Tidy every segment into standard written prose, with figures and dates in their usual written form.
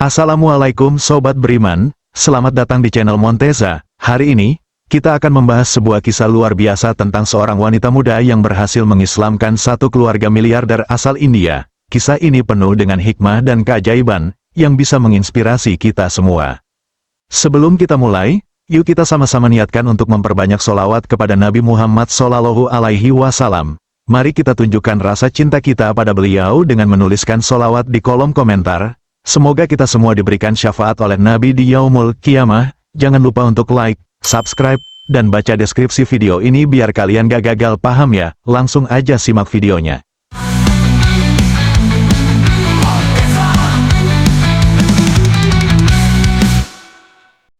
Assalamualaikum Sobat Beriman, selamat datang di channel Monteza. Hari ini, kita akan membahas sebuah kisah luar biasa tentang seorang wanita muda yang berhasil mengislamkan satu keluarga miliarder asal India. Kisah ini penuh dengan hikmah dan keajaiban, yang bisa menginspirasi kita semua. Sebelum kita mulai, yuk kita sama-sama niatkan untuk memperbanyak solawat kepada Nabi Muhammad SAW. Mari kita tunjukkan rasa cinta kita pada beliau dengan menuliskan solawat di kolom komentar. Semoga kita semua diberikan syafaat oleh Nabi di Yaumul Qiyamah. Jangan lupa untuk like, subscribe, dan baca deskripsi video ini biar kalian gak gagal paham ya. Langsung aja simak videonya.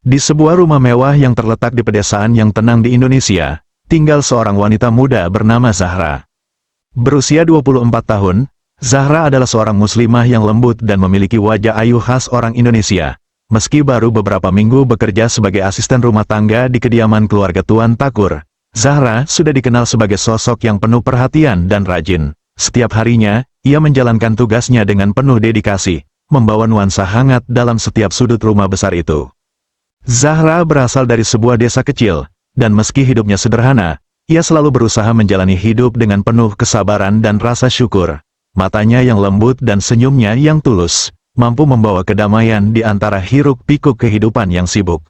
Di sebuah rumah mewah yang terletak di pedesaan yang tenang di Indonesia, tinggal seorang wanita muda bernama Zahra. Berusia 24 tahun, Zahra adalah seorang muslimah yang lembut dan memiliki wajah ayu khas orang Indonesia. Meski baru beberapa minggu bekerja sebagai asisten rumah tangga di kediaman keluarga Tuan Takur, Zahra sudah dikenal sebagai sosok yang penuh perhatian dan rajin. Setiap harinya, ia menjalankan tugasnya dengan penuh dedikasi, membawa nuansa hangat dalam setiap sudut rumah besar itu. Zahra berasal dari sebuah desa kecil, dan meski hidupnya sederhana, ia selalu berusaha menjalani hidup dengan penuh kesabaran dan rasa syukur. Matanya yang lembut dan senyumnya yang tulus, mampu membawa kedamaian di antara hiruk-pikuk kehidupan yang sibuk.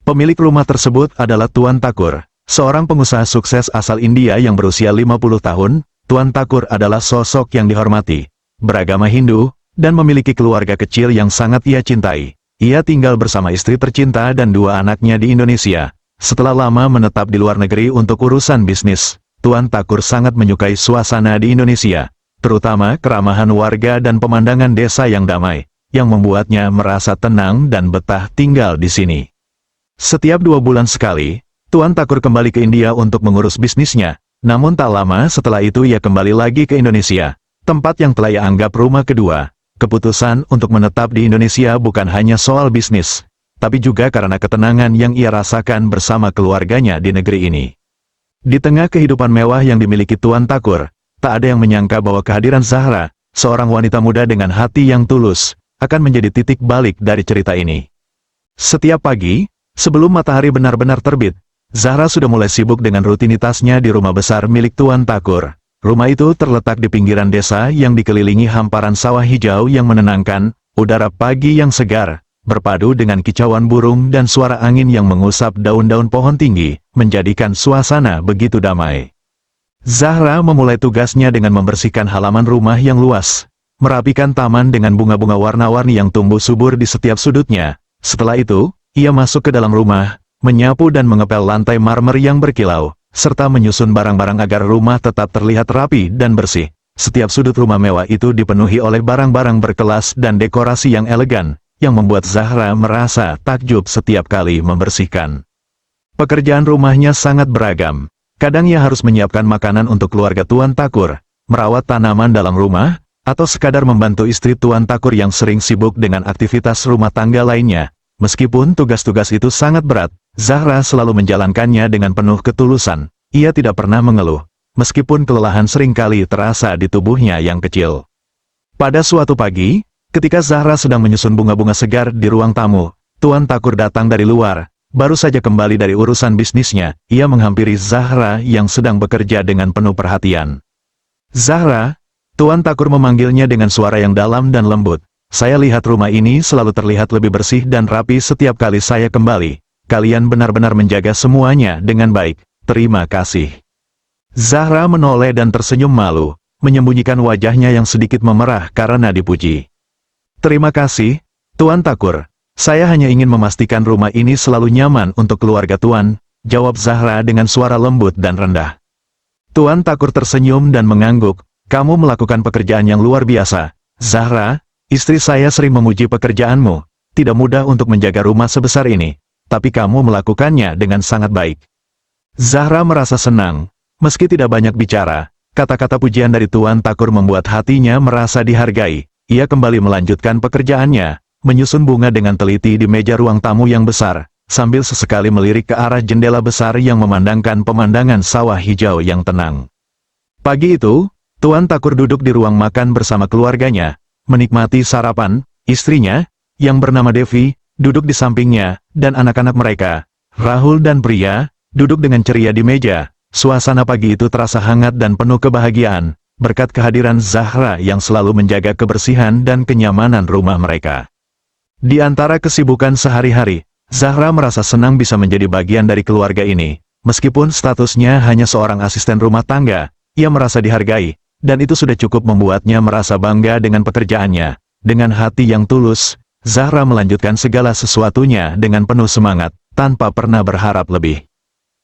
Pemilik rumah tersebut adalah Tuan Takur, seorang pengusaha sukses asal India yang berusia 50 tahun. Tuan Takur adalah sosok yang dihormati, beragama Hindu, dan memiliki keluarga kecil yang sangat ia cintai. Ia tinggal bersama istri tercinta dan dua anaknya di Indonesia. Setelah lama menetap di luar negeri untuk urusan bisnis, Tuan Takur sangat menyukai suasana di Indonesia, terutama keramahan warga dan pemandangan desa yang damai, yang membuatnya merasa tenang dan betah tinggal di sini. Setiap 2 bulan sekali, Tuan Takur kembali ke India untuk mengurus bisnisnya, namun tak lama setelah itu ia kembali lagi ke Indonesia, tempat yang telah ia anggap rumah kedua. Keputusan untuk menetap di Indonesia bukan hanya soal bisnis, tapi juga karena ketenangan yang ia rasakan bersama keluarganya di negeri ini. Di tengah kehidupan mewah yang dimiliki Tuan Takur, tak ada yang menyangka bahwa kehadiran Zahra, seorang wanita muda dengan hati yang tulus, akan menjadi titik balik dari cerita ini. Setiap pagi, sebelum matahari benar-benar terbit, Zahra sudah mulai sibuk dengan rutinitasnya di rumah besar milik Tuan Takur. Rumah itu terletak di pinggiran desa yang dikelilingi hamparan sawah hijau yang menenangkan, udara pagi yang segar, berpadu dengan kicauan burung dan suara angin yang mengusap daun-daun pohon tinggi, menjadikan suasana begitu damai. Zahra memulai tugasnya dengan membersihkan halaman rumah yang luas, merapikan taman dengan bunga-bunga warna-warni yang tumbuh subur di setiap sudutnya. Setelah itu, ia masuk ke dalam rumah, menyapu dan mengepel lantai marmer yang berkilau, serta menyusun barang-barang agar rumah tetap terlihat rapi dan bersih. Setiap sudut rumah mewah itu dipenuhi oleh barang-barang berkelas dan dekorasi yang elegan, yang membuat Zahra merasa takjub setiap kali membersihkan. Pekerjaan rumahnya sangat beragam. Kadang ia harus menyiapkan makanan untuk keluarga Tuan Takur, merawat tanaman dalam rumah, atau sekadar membantu istri Tuan Takur yang sering sibuk dengan aktivitas rumah tangga lainnya. Meskipun tugas-tugas itu sangat berat, Zahra selalu menjalankannya dengan penuh ketulusan. Ia tidak pernah mengeluh, meskipun kelelahan seringkali terasa di tubuhnya yang kecil. Pada suatu pagi, ketika Zahra sedang menyusun bunga-bunga segar di ruang tamu, Tuan Takur datang dari luar. Baru saja kembali dari urusan bisnisnya, ia menghampiri Zahra yang sedang bekerja dengan penuh perhatian. "Zahra," Tuan Takur memanggilnya dengan suara yang dalam dan lembut. "Saya lihat rumah ini selalu terlihat lebih bersih dan rapi setiap kali saya kembali. Kalian benar-benar menjaga semuanya dengan baik. Terima kasih." Zahra menoleh dan tersenyum malu, menyembunyikan wajahnya yang sedikit memerah karena dipuji. "Terima kasih, Tuan Takur. Saya hanya ingin memastikan rumah ini selalu nyaman untuk keluarga Tuan," jawab Zahra dengan suara lembut dan rendah. Tuan Takur tersenyum dan mengangguk. "Kamu melakukan pekerjaan yang luar biasa, Zahra. Istri saya sering memuji pekerjaanmu. Tidak mudah untuk menjaga rumah sebesar ini, tapi kamu melakukannya dengan sangat baik." Zahra merasa senang. Meski tidak banyak bicara, kata-kata pujian dari Tuan Takur membuat hatinya merasa dihargai. Ia kembali melanjutkan pekerjaannya, menyusun bunga dengan teliti di meja ruang tamu yang besar, sambil sesekali melirik ke arah jendela besar yang memandangkan pemandangan sawah hijau yang tenang. Pagi itu, Tuan Takur duduk di ruang makan bersama keluarganya, menikmati sarapan. Istrinya, yang bernama Devi, duduk di sampingnya, dan anak-anak mereka, Rahul dan Priya, duduk dengan ceria di meja. Suasana pagi itu terasa hangat dan penuh kebahagiaan, berkat kehadiran Zahra yang selalu menjaga kebersihan dan kenyamanan rumah mereka. Di antara kesibukan sehari-hari, Zahra merasa senang bisa menjadi bagian dari keluarga ini. Meskipun statusnya hanya seorang asisten rumah tangga, ia merasa dihargai, dan itu sudah cukup membuatnya merasa bangga dengan pekerjaannya. Dengan hati yang tulus, Zahra melanjutkan segala sesuatunya dengan penuh semangat, tanpa pernah berharap lebih.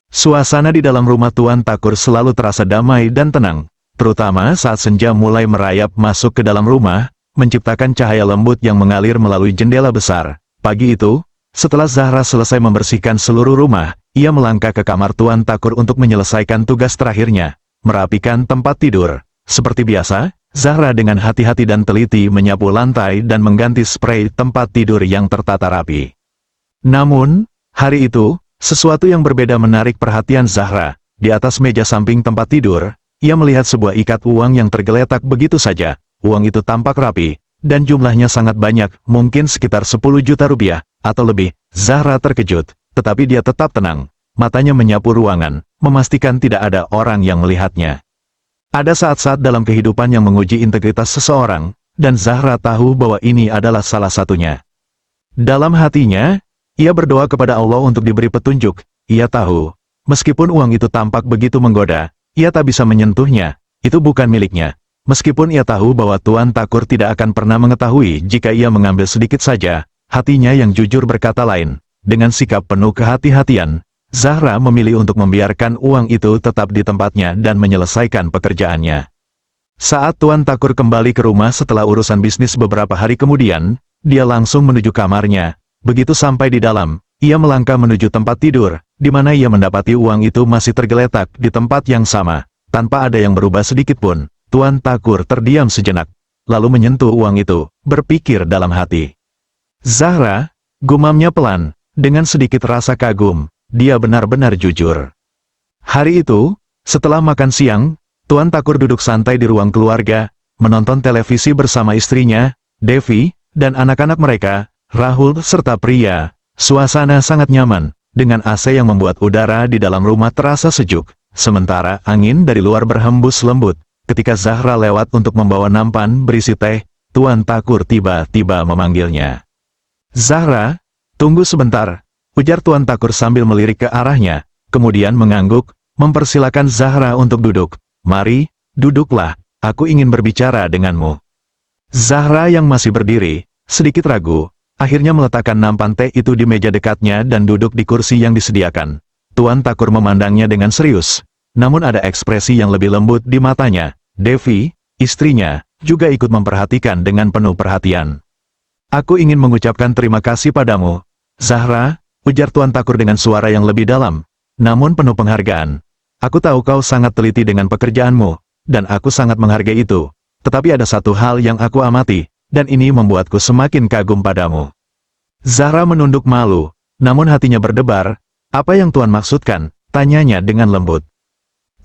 Suasana di dalam rumah Tuan Thakur selalu terasa damai dan tenang, terutama saat senja mulai merayap masuk ke dalam rumah, menciptakan cahaya lembut yang mengalir melalui jendela besar. Pagi itu, setelah Zahra selesai membersihkan seluruh rumah, ia melangkah ke kamar Tuan Thakur untuk menyelesaikan tugas terakhirnya, merapikan tempat tidur. Seperti biasa, Zahra dengan hati-hati dan teliti menyapu lantai dan mengganti spray tempat tidur yang tertata rapi. Namun, hari itu, sesuatu yang berbeda menarik perhatian Zahra. Di atas meja samping tempat tidur, ia melihat sebuah ikat uang yang tergeletak begitu saja. Uang itu tampak rapi, dan jumlahnya sangat banyak, mungkin sekitar 10 juta rupiah, atau lebih. Zahra terkejut, tetapi dia tetap tenang. Matanya menyapu ruangan, memastikan tidak ada orang yang melihatnya. Ada saat-saat dalam kehidupan yang menguji integritas seseorang, dan Zahra tahu bahwa ini adalah salah satunya. Dalam hatinya, ia berdoa kepada Allah untuk diberi petunjuk. Ia tahu, meskipun uang itu tampak begitu menggoda, ia tak bisa menyentuhnya, itu bukan miliknya. Meskipun ia tahu bahwa Tuan Thakur tidak akan pernah mengetahui jika ia mengambil sedikit saja, hatinya yang jujur berkata lain. Dengan sikap penuh kehati-hatian, Zahra memilih untuk membiarkan uang itu tetap di tempatnya dan menyelesaikan pekerjaannya. Saat Tuan Thakur kembali ke rumah setelah urusan bisnis beberapa hari kemudian, dia langsung menuju kamarnya. Begitu sampai di dalam, ia melangkah menuju tempat tidur, di mana ia mendapati uang itu masih tergeletak di tempat yang sama. Tanpa ada yang berubah sedikit pun, Tuan Thakur terdiam sejenak, lalu menyentuh uang itu, berpikir dalam hati. Zahra, gumamnya pelan, dengan sedikit rasa kagum, dia benar-benar jujur. Hari itu, setelah makan siang, Tuan Thakur duduk santai di ruang keluarga, menonton televisi bersama istrinya, Devi, dan anak-anak mereka, Rahul serta Priya. Suasana sangat nyaman, dengan AC yang membuat udara di dalam rumah terasa sejuk, sementara angin dari luar berhembus lembut. Ketika Zahra lewat untuk membawa nampan berisi teh, Tuan Thakur tiba-tiba memanggilnya. Zahra, tunggu sebentar, ujar Tuan Thakur sambil melirik ke arahnya, kemudian mengangguk, mempersilakan Zahra untuk duduk. Mari, duduklah, aku ingin berbicara denganmu. Zahra yang masih berdiri, sedikit ragu, akhirnya meletakkan nampan teh itu di meja dekatnya dan duduk di kursi yang disediakan. Tuan Thakur memandangnya dengan serius, namun ada ekspresi yang lebih lembut di matanya. Devi, istrinya, juga ikut memperhatikan dengan penuh perhatian. Aku ingin mengucapkan terima kasih padamu, Zahra, ujar Tuan Thakur dengan suara yang lebih dalam, namun penuh penghargaan. Aku tahu kau sangat teliti dengan pekerjaanmu, dan aku sangat menghargai itu. Tetapi ada satu hal yang aku amati, dan ini membuatku semakin kagum padamu. Zahra menunduk malu, namun hatinya berdebar. Apa yang Tuan maksudkan? Tanyanya dengan lembut.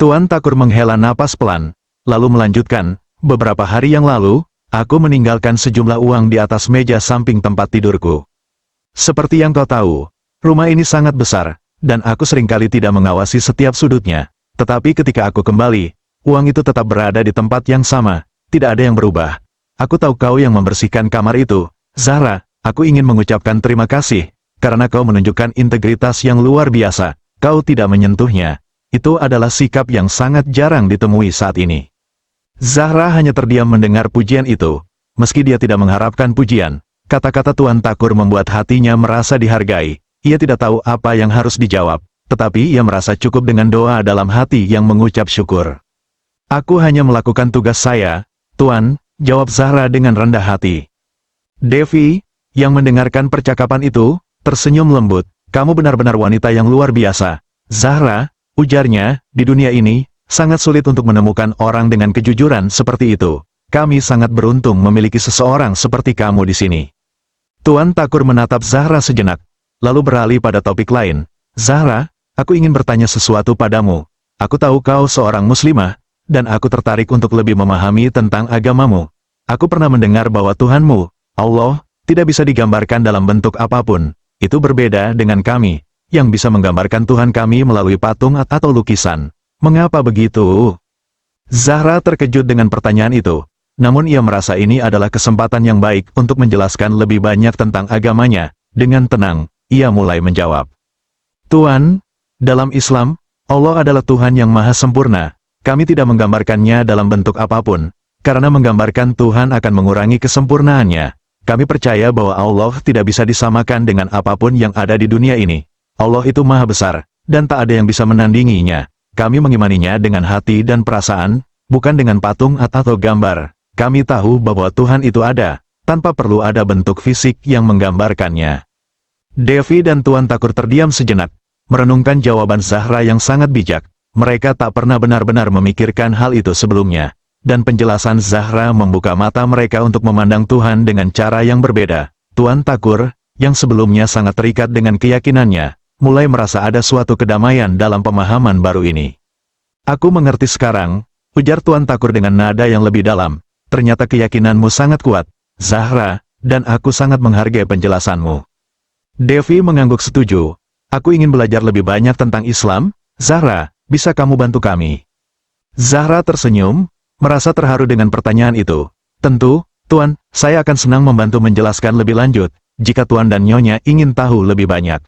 Tuan Thakur menghela napas pelan, lalu melanjutkan, beberapa hari yang lalu, aku meninggalkan sejumlah uang di atas meja samping tempat tidurku. Seperti yang kau tahu, rumah ini sangat besar, dan aku seringkali tidak mengawasi setiap sudutnya. Tetapi ketika aku kembali, uang itu tetap berada di tempat yang sama, tidak ada yang berubah. Aku tahu kau yang membersihkan kamar itu, Zahra, aku ingin mengucapkan terima kasih, karena kau menunjukkan integritas yang luar biasa, kau tidak menyentuhnya. Itu adalah sikap yang sangat jarang ditemui saat ini. Zahra hanya terdiam mendengar pujian itu. Meski dia tidak mengharapkan pujian, kata-kata Tuan Thakur membuat hatinya merasa dihargai. Ia tidak tahu apa yang harus dijawab, tetapi ia merasa cukup dengan doa dalam hati yang mengucap syukur. Aku hanya melakukan tugas saya, Tuan, jawab Zahra dengan rendah hati. Devi, yang mendengarkan percakapan itu, tersenyum lembut. Kamu benar-benar wanita yang luar biasa, Zahra, ujarnya. Di dunia ini, sangat sulit untuk menemukan orang dengan kejujuran seperti itu. Kami sangat beruntung memiliki seseorang seperti kamu di sini. Tuan Thakur menatap Zahra sejenak, lalu beralih pada topik lain. Zahra, aku ingin bertanya sesuatu padamu. Aku tahu kau seorang muslimah, dan aku tertarik untuk lebih memahami tentang agamamu. Aku pernah mendengar bahwa Tuhanmu, Allah, tidak bisa digambarkan dalam bentuk apapun. Itu berbeda dengan kami, yang bisa menggambarkan Tuhan kami melalui patung atau lukisan. Mengapa begitu? Zahra terkejut dengan pertanyaan itu. Namun ia merasa ini adalah kesempatan yang baik untuk menjelaskan lebih banyak tentang agamanya. Dengan tenang, ia mulai menjawab. Tuhan, dalam Islam, Allah adalah Tuhan yang maha sempurna. Kami tidak menggambarkannya dalam bentuk apapun, karena menggambarkan Tuhan akan mengurangi kesempurnaannya. Kami percaya bahwa Allah tidak bisa disamakan dengan apapun yang ada di dunia ini. Allah itu maha besar, dan tak ada yang bisa menandinginya. Kami mengimaninya dengan hati dan perasaan, bukan dengan patung atau gambar. Kami tahu bahwa Tuhan itu ada, tanpa perlu ada bentuk fisik yang menggambarkannya. Devi dan Tuan Takur terdiam sejenak, merenungkan jawaban Zahra yang sangat bijak. Mereka tak pernah benar-benar memikirkan hal itu sebelumnya, dan penjelasan Zahra membuka mata mereka untuk memandang Tuhan dengan cara yang berbeda. Tuan Takur, yang sebelumnya sangat terikat dengan keyakinannya, mulai merasa ada suatu kedamaian dalam pemahaman baru ini. Aku mengerti sekarang, ujar Tuan Takur dengan nada yang lebih dalam. Ternyata keyakinanmu sangat kuat, Zahra, dan aku sangat menghargai penjelasanmu. Devi mengangguk setuju. Aku ingin belajar lebih banyak tentang Islam. Zahra, bisa kamu bantu kami? Zahra tersenyum, merasa terharu dengan pertanyaan itu. Tentu, Tuan, saya akan senang membantu menjelaskan lebih lanjut, jika Tuan dan Nyonya ingin tahu lebih banyak.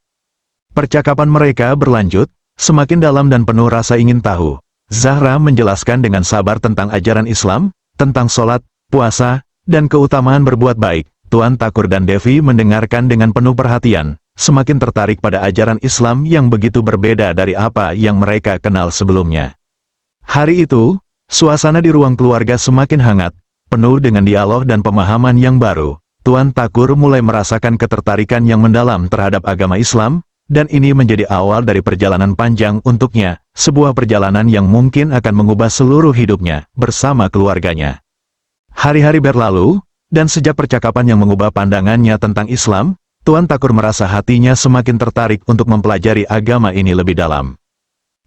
Percakapan mereka berlanjut, semakin dalam dan penuh rasa ingin tahu. Zahra menjelaskan dengan sabar tentang ajaran Islam, tentang sholat, puasa, dan keutamaan berbuat baik. Tuan Takur dan Devi mendengarkan dengan penuh perhatian, semakin tertarik pada ajaran Islam yang begitu berbeda dari apa yang mereka kenal sebelumnya. Hari itu, suasana di ruang keluarga semakin hangat, penuh dengan dialog dan pemahaman yang baru. Tuan Takur mulai merasakan ketertarikan yang mendalam terhadap agama Islam, dan ini menjadi awal dari perjalanan panjang untuknya, sebuah perjalanan yang mungkin akan mengubah seluruh hidupnya, bersama keluarganya. Hari-hari berlalu, dan sejak percakapan yang mengubah pandangannya tentang Islam, Tuan Takur merasa hatinya semakin tertarik untuk mempelajari agama ini lebih dalam.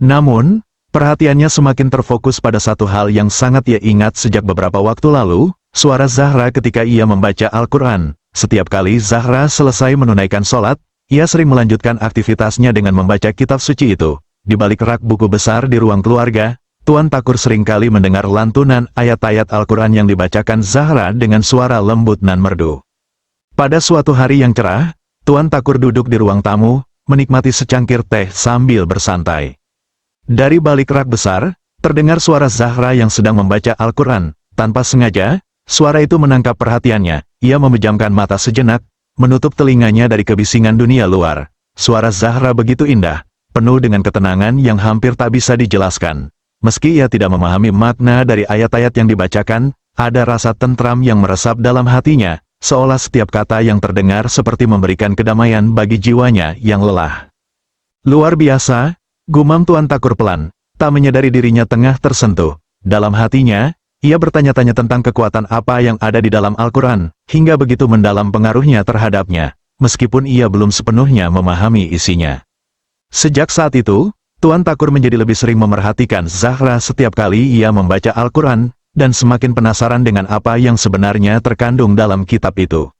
Namun, perhatiannya semakin terfokus pada satu hal yang sangat ia ingat sejak beberapa waktu lalu, suara Zahra ketika ia membaca Al-Quran. Setiap kali Zahra selesai menunaikan sholat, ia sering melanjutkan aktivitasnya dengan membaca kitab suci itu. Di balik rak buku besar di ruang keluarga, Tuan Takur seringkali mendengar lantunan ayat-ayat Al-Quran yang dibacakan Zahra dengan suara lembut nan merdu. Pada suatu hari yang cerah, Tuan Takur duduk di ruang tamu, menikmati secangkir teh sambil bersantai. Dari balik rak besar, terdengar suara Zahra yang sedang membaca Al-Quran. Tanpa sengaja, suara itu menangkap perhatiannya. Ia memejamkan mata sejenak, menutup telinganya dari kebisingan dunia luar. Suara Zahra begitu indah, penuh dengan ketenangan yang hampir tak bisa dijelaskan. Meski ia tidak memahami makna dari ayat-ayat yang dibacakan, ada rasa tentram yang meresap dalam hatinya, seolah setiap kata yang terdengar seperti memberikan kedamaian bagi jiwanya yang lelah. Luar biasa, gumam Tuan Takur pelan, tak menyadari dirinya tengah tersentuh. Dalam hatinya, ia bertanya-tanya tentang kekuatan apa yang ada di dalam Al-Quran, hingga begitu mendalam pengaruhnya terhadapnya, meskipun ia belum sepenuhnya memahami isinya. Sejak saat itu, Tuan Takur menjadi lebih sering memerhatikan Zahra setiap kali ia membaca Al-Quran, dan semakin penasaran dengan apa yang sebenarnya terkandung dalam kitab itu.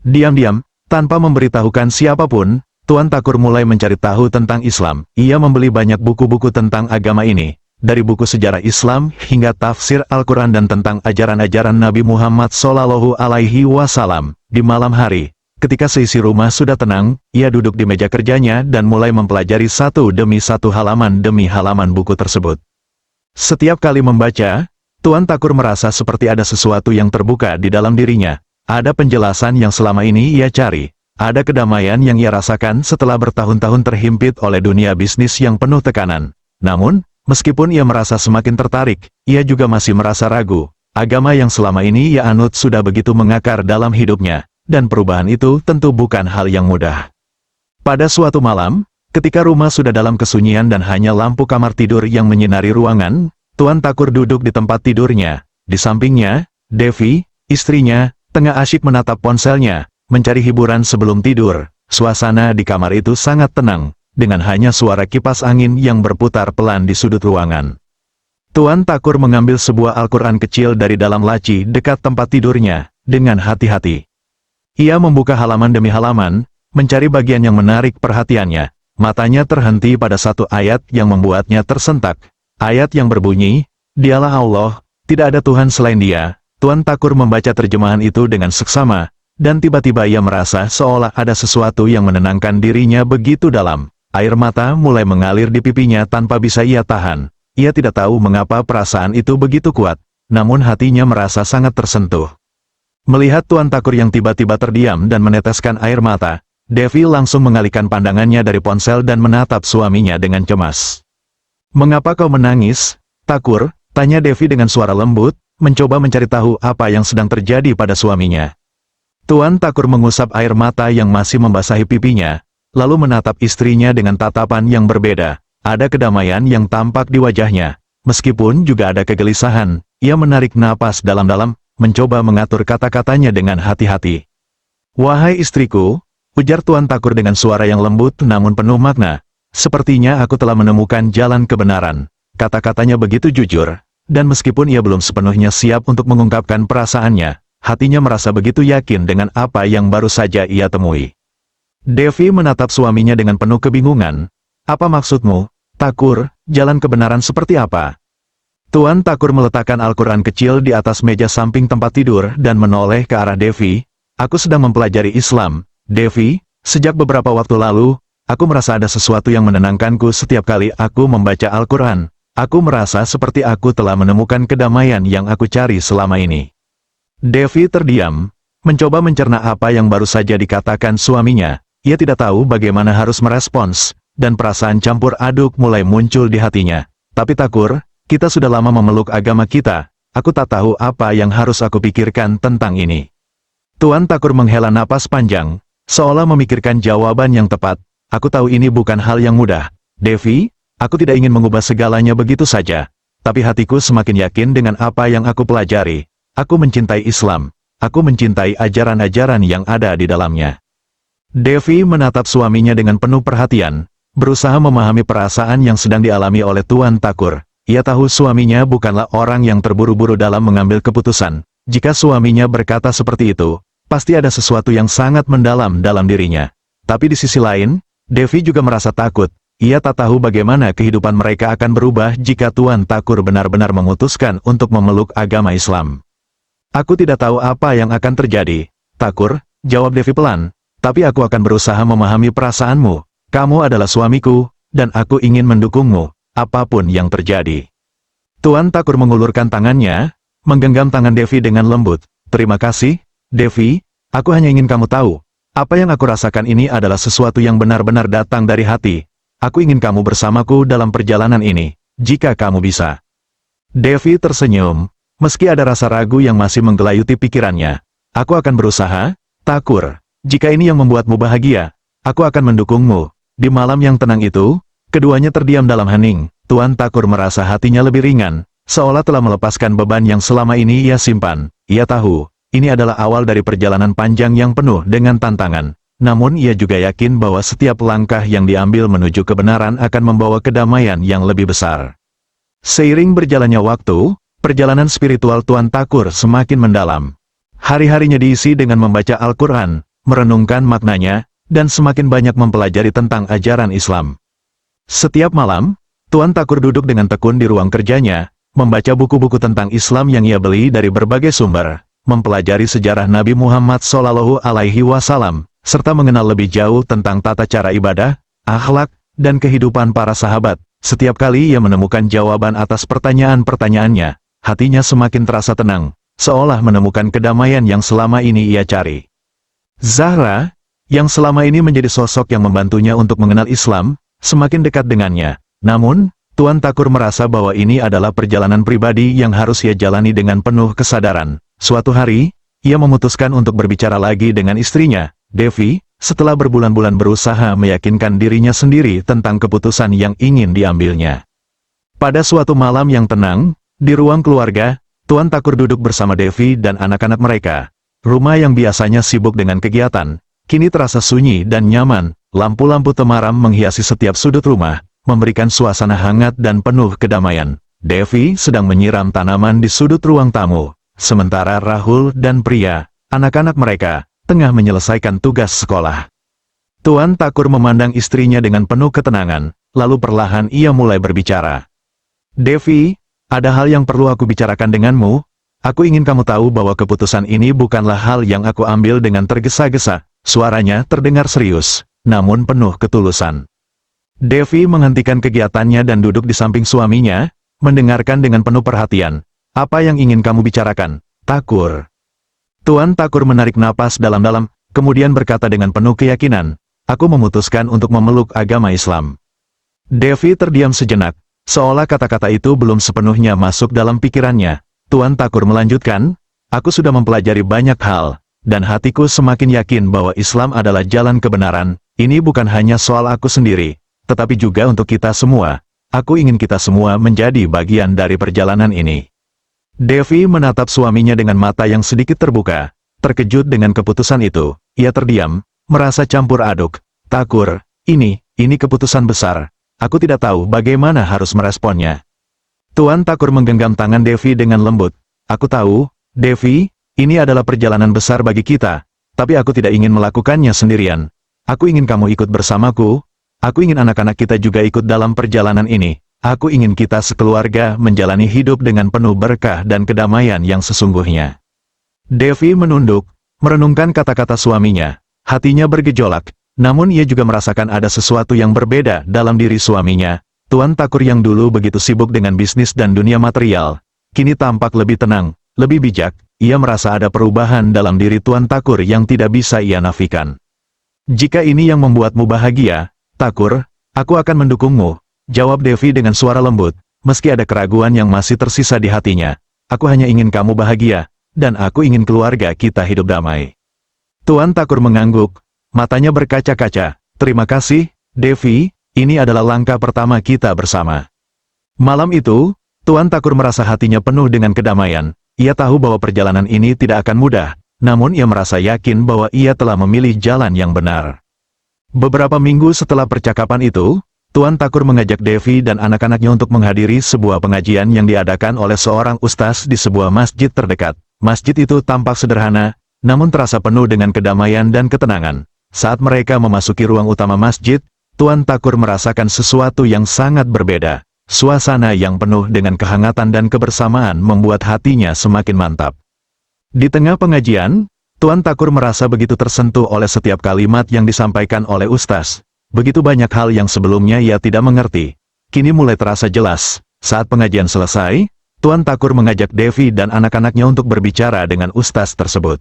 Diam-diam, tanpa memberitahukan siapapun, Tuan Takur mulai mencari tahu tentang Islam. Ia membeli banyak buku-buku tentang agama ini, dari buku sejarah Islam hingga tafsir Al-Quran dan tentang ajaran-ajaran Nabi Muhammad SAW. Di malam hari, ketika seisi rumah sudah tenang, ia duduk di meja kerjanya dan mulai mempelajari satu demi satu halaman demi halaman buku tersebut. Setiap kali membaca, Tuan Takur merasa seperti ada sesuatu yang terbuka di dalam dirinya. Ada penjelasan yang selama ini ia cari. Ada kedamaian yang ia rasakan setelah bertahun-tahun terhimpit oleh dunia bisnis yang penuh tekanan. Namun, meskipun ia merasa semakin tertarik, ia juga masih merasa ragu. Agama yang selama ini ia anut sudah begitu mengakar dalam hidupnya, dan perubahan itu tentu bukan hal yang mudah. Pada suatu malam, ketika rumah sudah dalam kesunyian dan hanya lampu kamar tidur yang menyinari ruangan, Tuan Takur duduk di tempat tidurnya. Di sampingnya, Devi, istrinya, tengah asyik menatap ponselnya, mencari hiburan sebelum tidur. Suasana di kamar itu sangat tenang, dengan hanya suara kipas angin yang berputar pelan di sudut ruangan. Tuan Takur mengambil sebuah Al-Quran kecil dari dalam laci dekat tempat tidurnya, dengan hati-hati. Ia membuka halaman demi halaman, mencari bagian yang menarik perhatiannya. Matanya terhenti pada satu ayat yang membuatnya tersentak. Ayat yang berbunyi, "Dialah Allah, tidak ada Tuhan selain Dia." Tuan Takur membaca terjemahan itu dengan seksama, dan tiba-tiba ia merasa seolah ada sesuatu yang menenangkan dirinya begitu dalam. Air mata mulai mengalir di pipinya tanpa bisa ia tahan. Ia tidak tahu mengapa perasaan itu begitu kuat, namun hatinya merasa sangat tersentuh. Melihat Tuan Takur yang tiba-tiba terdiam dan meneteskan air mata, Devi langsung mengalihkan pandangannya dari ponsel dan menatap suaminya dengan cemas. "Mengapa kau menangis, Takur?" tanya Devi dengan suara lembut, mencoba mencari tahu apa yang sedang terjadi pada suaminya. Tuan Takur mengusap air mata yang masih membasahi pipinya, lalu menatap istrinya dengan tatapan yang berbeda. Ada kedamaian yang tampak di wajahnya, meskipun juga ada kegelisahan. Ia menarik napas dalam-dalam, mencoba mengatur kata-katanya dengan hati-hati. "Wahai istriku," ujar Tuan Takur dengan suara yang lembut namun penuh makna, "sepertinya aku telah menemukan jalan kebenaran." Kata-katanya begitu jujur, dan meskipun ia belum sepenuhnya siap untuk mengungkapkan perasaannya, hatinya merasa begitu yakin dengan apa yang baru saja ia temui. Devi menatap suaminya dengan penuh kebingungan. "Apa maksudmu, Takur, jalan kebenaran seperti apa?" Tuan Takur meletakkan Al-Quran kecil di atas meja samping tempat tidur dan menoleh ke arah Devi. "Aku sedang mempelajari Islam, Devi. Sejak beberapa waktu lalu, aku merasa ada sesuatu yang menenangkanku setiap kali aku membaca Al-Quran. Aku merasa seperti aku telah menemukan kedamaian yang aku cari selama ini." Devi terdiam, mencoba mencerna apa yang baru saja dikatakan suaminya. Ia tidak tahu bagaimana harus merespons, dan perasaan campur aduk mulai muncul di hatinya. "Tapi Takur, kita sudah lama memeluk agama kita, aku tak tahu apa yang harus aku pikirkan tentang ini." Tuan Takur menghela napas panjang, seolah memikirkan jawaban yang tepat. "Aku tahu ini bukan hal yang mudah, Devi, aku tidak ingin mengubah segalanya begitu saja. Tapi hatiku semakin yakin dengan apa yang aku pelajari. Aku mencintai Islam, aku mencintai ajaran-ajaran yang ada di dalamnya." Devi menatap suaminya dengan penuh perhatian, berusaha memahami perasaan yang sedang dialami oleh Tuan Takur. Ia tahu suaminya bukanlah orang yang terburu-buru dalam mengambil keputusan. Jika suaminya berkata seperti itu, pasti ada sesuatu yang sangat mendalam dalam dirinya. Tapi di sisi lain, Devi juga merasa takut. Ia tak tahu bagaimana kehidupan mereka akan berubah jika Tuan Takur benar-benar memutuskan untuk memeluk agama Islam. "Aku tidak tahu apa yang akan terjadi, Takur," jawab Devi pelan. "Tapi aku akan berusaha memahami perasaanmu. Kamu adalah suamiku, dan aku ingin mendukungmu, apapun yang terjadi." Tuan Takur mengulurkan tangannya, menggenggam tangan Devi dengan lembut. "Terima kasih, Devi, aku hanya ingin kamu tahu, apa yang aku rasakan ini adalah sesuatu yang benar-benar datang dari hati. Aku ingin kamu bersamaku dalam perjalanan ini, jika kamu bisa." Devi tersenyum, meski ada rasa ragu yang masih menggelayuti pikirannya. "Aku akan berusaha, Takur. Jika ini yang membuatmu bahagia, aku akan mendukungmu." Di malam yang tenang itu, keduanya terdiam dalam hening. Tuan Takur merasa hatinya lebih ringan, seolah telah melepaskan beban yang selama ini ia simpan. Ia tahu, ini adalah awal dari perjalanan panjang yang penuh dengan tantangan. Namun ia juga yakin bahwa setiap langkah yang diambil menuju kebenaran akan membawa kedamaian yang lebih besar. Seiring berjalannya waktu, perjalanan spiritual Tuan Takur semakin mendalam. Hari-harinya diisi dengan membaca Al-Quran, merenungkan maknanya, dan semakin banyak mempelajari tentang ajaran Islam. Setiap malam, Tuan Takur duduk dengan tekun di ruang kerjanya, membaca buku-buku tentang Islam yang ia beli dari berbagai sumber, mempelajari sejarah Nabi Muhammad SAW, serta mengenal lebih jauh tentang tata cara ibadah, akhlak, dan kehidupan para sahabat. Setiap kali ia menemukan jawaban atas pertanyaan-pertanyaannya, hatinya semakin terasa tenang, seolah menemukan kedamaian yang selama ini ia cari. Zahra, yang selama ini menjadi sosok yang membantunya untuk mengenal Islam, semakin dekat dengannya. Namun, Tuan Takur merasa bahwa ini adalah perjalanan pribadi yang harus ia jalani dengan penuh kesadaran. Suatu hari, ia memutuskan untuk berbicara lagi dengan istrinya, Devi, setelah berbulan-bulan berusaha meyakinkan dirinya sendiri tentang keputusan yang ingin diambilnya. Pada suatu malam yang tenang, di ruang keluarga, Tuan Takur duduk bersama Devi dan anak-anak mereka. Rumah yang biasanya sibuk dengan kegiatan, kini terasa sunyi dan nyaman. Lampu-lampu temaram menghiasi setiap sudut rumah, memberikan suasana hangat dan penuh kedamaian. Devi sedang menyiram tanaman di sudut ruang tamu, sementara Rahul dan Priya, anak-anak mereka, tengah menyelesaikan tugas sekolah. Tuan Thakur memandang istrinya dengan penuh ketenangan, lalu perlahan ia mulai berbicara. Devi, ada hal yang perlu aku bicarakan denganmu. Aku ingin kamu tahu bahwa keputusan ini bukanlah hal yang aku ambil dengan tergesa-gesa. Suaranya terdengar serius, namun penuh ketulusan. Devi menghentikan kegiatannya dan duduk di samping suaminya, mendengarkan dengan penuh perhatian. Apa yang ingin kamu bicarakan, Thakur? Tuan Thakur menarik napas dalam-dalam, kemudian berkata dengan penuh keyakinan, aku memutuskan untuk memeluk agama Islam. Devi terdiam sejenak, seolah kata-kata itu belum sepenuhnya masuk dalam pikirannya. Tuan Thakur melanjutkan, aku sudah mempelajari banyak hal, dan hatiku semakin yakin bahwa Islam adalah jalan kebenaran. Ini bukan hanya soal aku sendiri, tetapi juga untuk kita semua. Aku ingin kita semua menjadi bagian dari perjalanan ini. Devi menatap suaminya dengan mata yang sedikit terbuka. Terkejut dengan keputusan itu, ia terdiam, merasa campur aduk. Thakur, ini keputusan besar. Aku tidak tahu bagaimana harus meresponnya. Tuan Thakur menggenggam tangan Devi dengan lembut. Aku tahu, Devi, ini adalah perjalanan besar bagi kita, tapi aku tidak ingin melakukannya sendirian. Aku ingin kamu ikut bersamaku. Aku ingin anak-anak kita juga ikut dalam perjalanan ini. Aku ingin kita sekeluarga menjalani hidup dengan penuh berkah dan kedamaian yang sesungguhnya. Devi menunduk, merenungkan kata-kata suaminya. Hatinya bergejolak, namun ia juga merasakan ada sesuatu yang berbeda dalam diri suaminya. Tuan Thakur yang dulu begitu sibuk dengan bisnis dan dunia material, kini tampak lebih tenang, lebih bijak. Ia merasa ada perubahan dalam diri Tuan Thakur yang tidak bisa ia nafikan. Jika ini yang membuatmu bahagia, Thakur, aku akan mendukungmu. Jawab Devi dengan suara lembut, meski ada keraguan yang masih tersisa di hatinya. Aku hanya ingin kamu bahagia, dan aku ingin keluarga kita hidup damai. Tuan Thakur mengangguk, matanya berkaca-kaca. Terima kasih, Devi, ini adalah langkah pertama kita bersama. Malam itu, Tuan Thakur merasa hatinya penuh dengan kedamaian. Ia tahu bahwa perjalanan ini tidak akan mudah, namun ia merasa yakin bahwa ia telah memilih jalan yang benar. Beberapa minggu setelah percakapan itu, Tuan Thakur mengajak Devi dan anak-anaknya untuk menghadiri sebuah pengajian yang diadakan oleh seorang ustaz di sebuah masjid terdekat. Masjid itu tampak sederhana, namun terasa penuh dengan kedamaian dan ketenangan. Saat mereka memasuki ruang utama masjid, Tuan Thakur merasakan sesuatu yang sangat berbeda. Suasana yang penuh dengan kehangatan dan kebersamaan membuat hatinya semakin mantap. Di tengah pengajian, Tuan Thakur merasa begitu tersentuh oleh setiap kalimat yang disampaikan oleh ustaz. Begitu banyak hal yang sebelumnya ia tidak mengerti, kini mulai terasa jelas. Saat pengajian selesai, Tuan Thakur mengajak Devi dan anak-anaknya untuk berbicara dengan ustaz tersebut.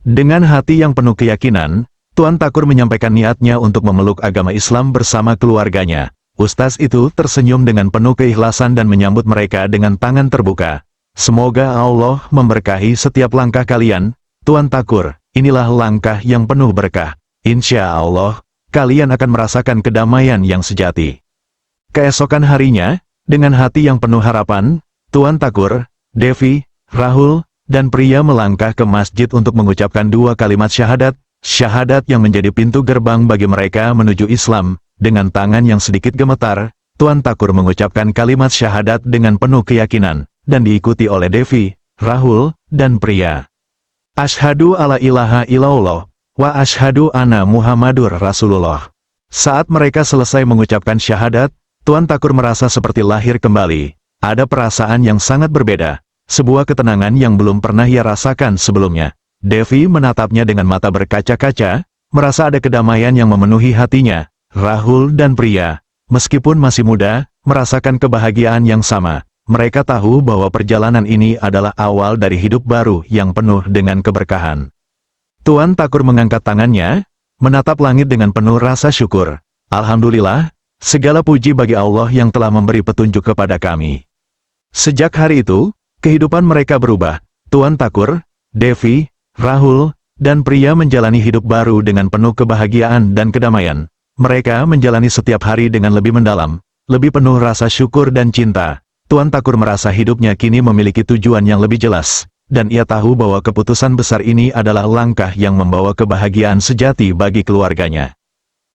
Dengan hati yang penuh keyakinan, Tuan Thakur menyampaikan niatnya untuk memeluk agama Islam bersama keluarganya. Ustaz itu tersenyum dengan penuh keikhlasan dan menyambut mereka dengan tangan terbuka. Semoga Allah memberkahi setiap langkah kalian, Tuan Thakur, inilah langkah yang penuh berkah. Insya Allah, kalian akan merasakan kedamaian yang sejati. Keesokan harinya, dengan hati yang penuh harapan, Tuan Thakur, Devi, Rahul, dan Priya melangkah ke masjid untuk mengucapkan dua kalimat syahadat, syahadat yang menjadi pintu gerbang bagi mereka menuju Islam. Dengan tangan yang sedikit gemetar, Tuan Thakur mengucapkan kalimat syahadat dengan penuh keyakinan, dan diikuti oleh Devi, Rahul, dan Priya. Asyhadu alla ilaha illallah. Wa asyhadu anna Muhammadur Rasulullah. Saat mereka selesai mengucapkan syahadat, Tuan Thakur merasa seperti lahir kembali. Ada perasaan yang sangat berbeda, sebuah ketenangan yang belum pernah ia rasakan sebelumnya. Devi menatapnya dengan mata berkaca-kaca, merasa ada kedamaian yang memenuhi hatinya. Rahul dan Priya, meskipun masih muda, merasakan kebahagiaan yang sama. Mereka tahu bahwa perjalanan ini adalah awal dari hidup baru yang penuh dengan keberkahan. Tuan Thakur mengangkat tangannya, menatap langit dengan penuh rasa syukur. Alhamdulillah, segala puji bagi Allah yang telah memberi petunjuk kepada kami. Sejak hari itu, kehidupan mereka berubah. Tuan Thakur, Devi, Rahul, dan Priya menjalani hidup baru dengan penuh kebahagiaan dan kedamaian. Mereka menjalani setiap hari dengan lebih mendalam, lebih penuh rasa syukur dan cinta. Tuan Thakur merasa hidupnya kini memiliki tujuan yang lebih jelas. Dan ia tahu bahwa keputusan besar ini adalah langkah yang membawa kebahagiaan sejati bagi keluarganya.